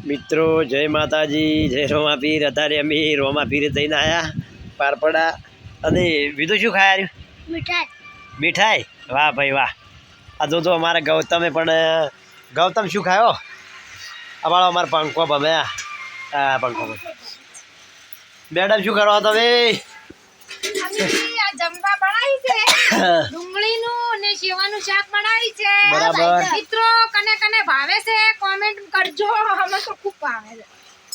મિત્રો જય માતાજી, જય રોમાપીર। અત્યારે અમે રોમાપીર જઈને આવ્યા પારપડા। અને બીજું શું ખાય? मिठाई મીઠાઈ। વાહ ભાઈ વાહ। આ તો અમારા ગૌતમે પણ ગૌતમ શું ખાયો? અમારો અમારો પંખો ભમે। હા પંખો મેડમ શું કરો તમે? जमवा बनाई छे डુંગળીનું ને સેવાનું શાક બનાવી છે। બરાબર મિત્રો કને કને ભાવે છે કોમેન્ટ કરજો। અમે તો ખૂબ ભાવે છે।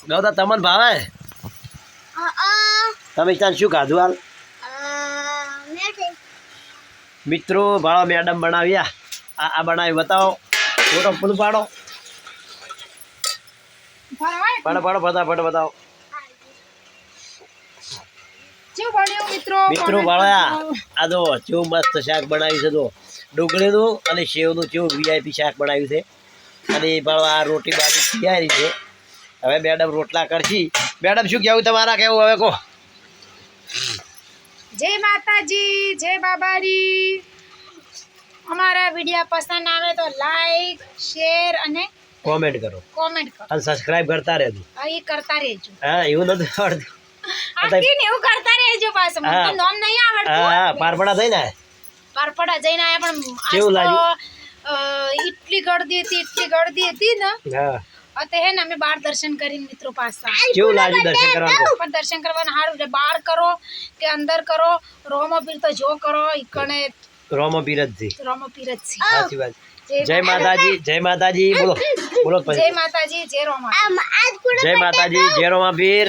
ગૌતમ તમને ભાવે? તમે ત્યાં શું ખાધું હાલ? મિત્રો ભાળો મેડમ બનાવ્યા। આ બનાવી બતાવો, ફોટો પૂરું પાડો, પાડો પાડો ફટાફટ બતાવો। કેવું બન્યું મિત્રો? મિત્રો ભાળ્યા આ જો કેવું મસ્ત શાક બનાવ્યું છે। જો ડુંગળીનું અને સેવનું કેવું વીઆઈપી શાક બનાવ્યું છે। અને ભાળો આ રોટી બાજુ તૈયારી છે। હવે મેડમ રોટલા કરશી। મેડમ શું કહેવું તમારા? કેવું હવે કહો? જય માતાજી, જય બાબારી। અમારા વિડીયો પસંદ આવે તો લાઈક, શેર અને કોમેન્ટ કરો કોમેન્ટ કરો અને સબસ્ક્રાઇબ કરતા રહેજો। એ કરતા રહેજો। હા એવું નથી આવડતું? આખીને એવું કરતા રહેજો પાછું। મને તો નામ નહીં આવડતું। હા પારપડા થઈને પારપડા જઈને આયા પણ કેવું લાગ્યું? એટલી ગળદી હતી ને। હા અતે હે ને અમે બાર દર્શન કરીને મિત્રો પાછા કેવું લાગ્યું દર્શન કરવાનું? પણ દર્શન કરવાનું સારું છે। બાર કરો કે અંદર કરો, રોમપીર તો જો કરો ઈકણે રોમપીરજી રોમપીર જ છે। સાચી વાત। જય માતાજી, જય માતાજી બોલો બોલો પછી। જય માતાજી, જય રોમા। જય માતાજી, જય રોમાપીર।